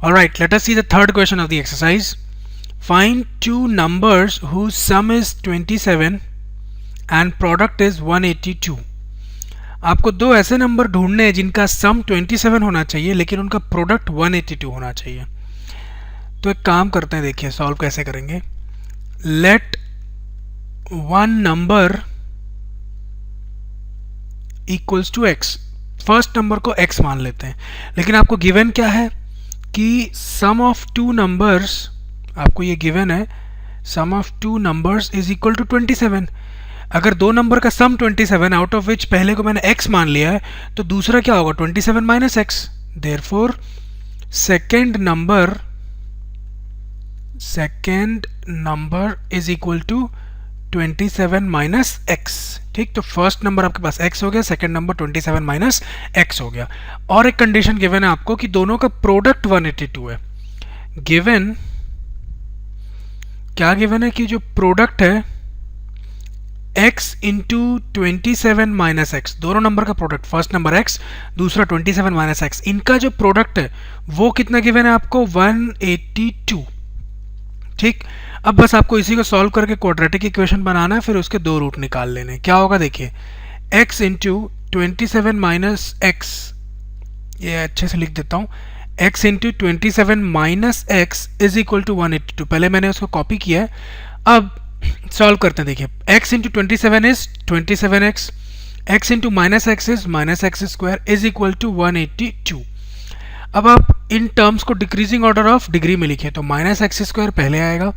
Alright, let us see the third question of the exercise. Find two numbers whose sum is 27 and product is 182. आपको दो ऐसे number ढूंढने हैं जिनका सम 27 होना चाहिए लेकिन उनका प्रोडक्ट 182 होना चाहिए. तो एक काम करते हैं, देखिए सॉल्व कैसे करेंगे. Let one number equals to x. First number को x मान लेते हैं, लेकिन आपको गिवन क्या है कि सम ऑफ टू नंबर्स, आपको ये गिवन है sum of two numbers is equal to 27. अगर दो नंबर का सम 27 आउट ऑफ विच पहले को मैंने x मान लिया है तो दूसरा क्या होगा 27 minus x. Therefore second number is equal to 27 minus x. ठीक, तो फर्स्ट नंबर आपके पास x हो गया, सेकेंड नंबर 27 माइनस x हो गया. और एक कंडीशन गिवन है आपको कि दोनों का प्रोडक्ट 182 है. गिवन क्या गिवन है कि जो प्रोडक्ट है x इंटू 27 माइनस एक्स, दोनों नंबर का प्रोडक्ट, फर्स्ट नंबर x दूसरा 27 माइनस एक्स, इनका जो प्रोडक्ट है वो कितना गिवन है आपको 182. ठीक, अब बस आपको इसी को सॉल्व करके क्वाड्रेटिक इक्वेशन बनाना है, फिर उसके दो रूट निकाल लेने. क्या होगा देखिए, x इंटू 27 माइनस एक्स, ये अच्छे से लिख देता हूँ, x into 27 minus x is equal to 182. पहले मैंने उसको कॉपी किया है, अब सॉल्व करते हैं. देखिए x into 27 is 27x, x into minus x is minus x square is equal to 182. अब आप इन टर्म्स को डिक्रीजिंग ऑर्डर ऑफ डिग्री में लिखे तो माइनस एक्स स्क्वायर पहले आएगा,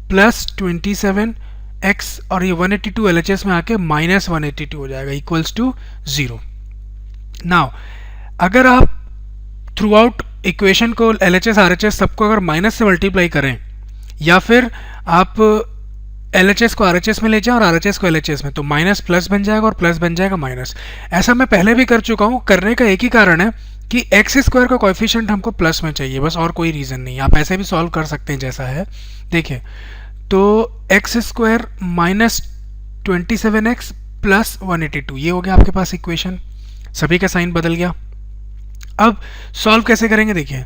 प्लस 27x और ये 182 LHS में आके माइनस 182 हो जाएगा, इक्वल्स टू 0. नाउ अगर आप थ्रू आउट इक्वेशन को LHS RHS सबको अगर माइनस से मल्टीप्लाई करें या फिर आप LHS को RHS में ले जाएं और RHS को LHS में, तो माइनस प्लस बन जाएगा और प्लस बन जाएगा माइनस. ऐसा मैं पहले भी कर चुका हूँ. करने का एक ही कारण है कि एक्स स्क्वायर का कोएफिशिएंट हमको प्लस में चाहिए, बस और कोई रीज़न नहीं. आप ऐसे भी सॉल्व कर सकते हैं जैसा है. देखिए तो x square minus 27x plus 182, ये हो गया आपके पास इक्वेशन. सभी का साइन बदल गया. अब सॉल्व कैसे करेंगे, देखिए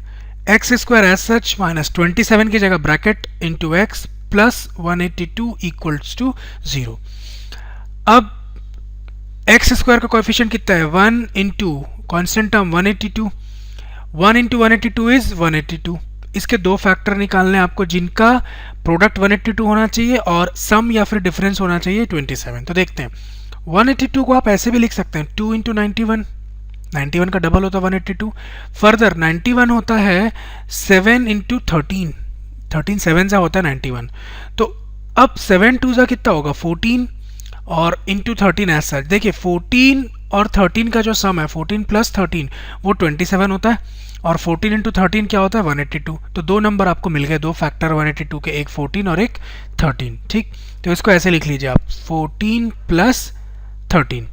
x square as such minus 27 की जगह bracket into x plus 182 equals to 0. अब एक्स स्क्वायर का कोएफिशिएंट कितना है 1 into constant term 182, 1 into 182 is 182. इसके दो फैक्टर निकालने हैं आपको जिनका प्रोडक्ट 182 होना चाहिए और सम या फिर डिफरेंस होना चाहिए 27. तो देखते हैं, 182 को आप ऐसे भी लिख सकते हैं 2 इंटू 91, 91 का डबल होता है 182. फर्दर 91 होता है 7 इंटू 13, 13 7 सा होता है 91. तो अब 7 2 सा कितना होगा 14 और इंटू 13 एज सच. देखिए 14 और 13 का जो सम है 14 प्लस 13 वो 27 होता है और 14 इंटू 13 क्या होता है 182. तो दो नंबर आपको मिल गए, दो फैक्टर 182 के, एक 14 और एक 13. ठीक, तो इसको ऐसे लिख लीजिए आप 14 प्लस 13.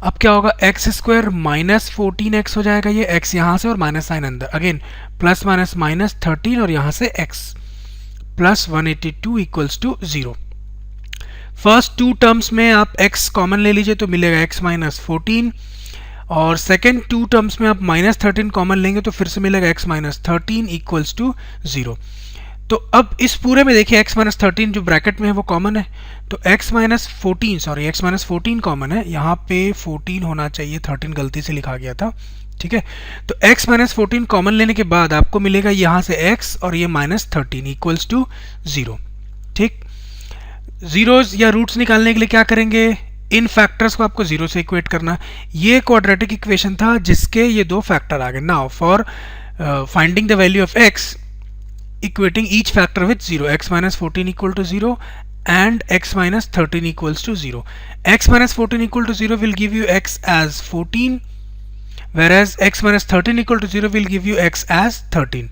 अब क्या होगा एक्स स्क्वायर माइनस 14x हो जाएगा, ये x यहाँ से और माइनस साइन अंदर, अगेन प्लस माइनस माइनस 13 और यहाँ से x plus 182 equals to 0. First two terms में आप x कॉमन ले लीजिए तो मिलेगा x माइनस 14 और सेकेंड टू टर्म्स में आप माइनस 13 कॉमन लेंगे तो फिर से मिलेगा x माइनस 13 इक्वल्स टू 0. तो अब इस पूरे में देखिए x माइनस 13 जो ब्रैकेट में है वो कॉमन है, तो x माइनस 14 कॉमन है. यहाँ पे 14 होना चाहिए, 13 गलती से लिखा गया था. ठीक है, तो x माइनस 14 कॉमन लेने के बाद आपको मिलेगा यहाँ से x और ये माइनस 13 इक्वल्स टू 0. ठीक, जीरोस या रूट्स निकालने के लिए क्या करेंगे, इन फैक्टर्स को आपको जीरो से इक्वेट करना. ये क्वाड्रेटिक इक्वेशन था जिसके ये दो फैक्टर आ गए. Now for finding the value of x, equating each factor with 0, x minus 14 equal to 0 and x minus 13 equals to 0. x minus 14 equal to 0 will give you x as 14, whereas x minus 13 equal to 0 will give you x as 13.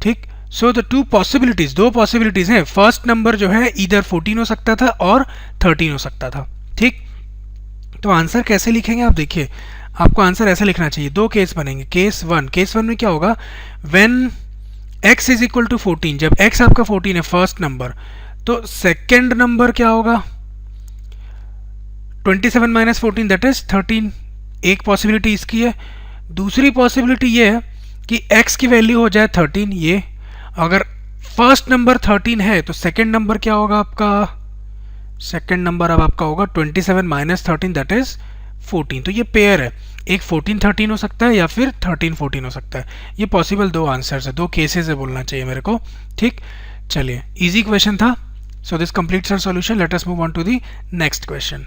ठीक, so the two possibilities, दो possibilities हैं. First number जो है इधर 14 हो सकता था और 13 हो सकता था. ठीक, तो आंसर कैसे लिखेंगे आप देखिए, आपको आंसर ऐसे लिखना चाहिए. दो केस बनेंगे. केस वन में क्या होगा, when x is equal to 14, जब x आपका 14 है फर्स्ट नंबर, तो सेकेंड नंबर क्या होगा 27 माइनस 14 दैट इज 13. एक पॉसिबिलिटी इसकी है. दूसरी पॉसिबिलिटी ये है कि x की वैल्यू हो जाए 13, ये अगर फर्स्ट नंबर 13 है तो सेकंड नंबर क्या होगा आपका, सेकंड नंबर अब आपका होगा 27 माइनस 13 दैट इज 14। तो ये पेयर है, एक 14 13 हो सकता है या फिर 13 14 हो सकता है। ये पॉसिबल दो आंसर्स है, दो केसेस है बोलना चाहिए मेरे को। ठीक, चलिए इजी क्वेश्चन था। So this completes our solution, let us move on to the next question.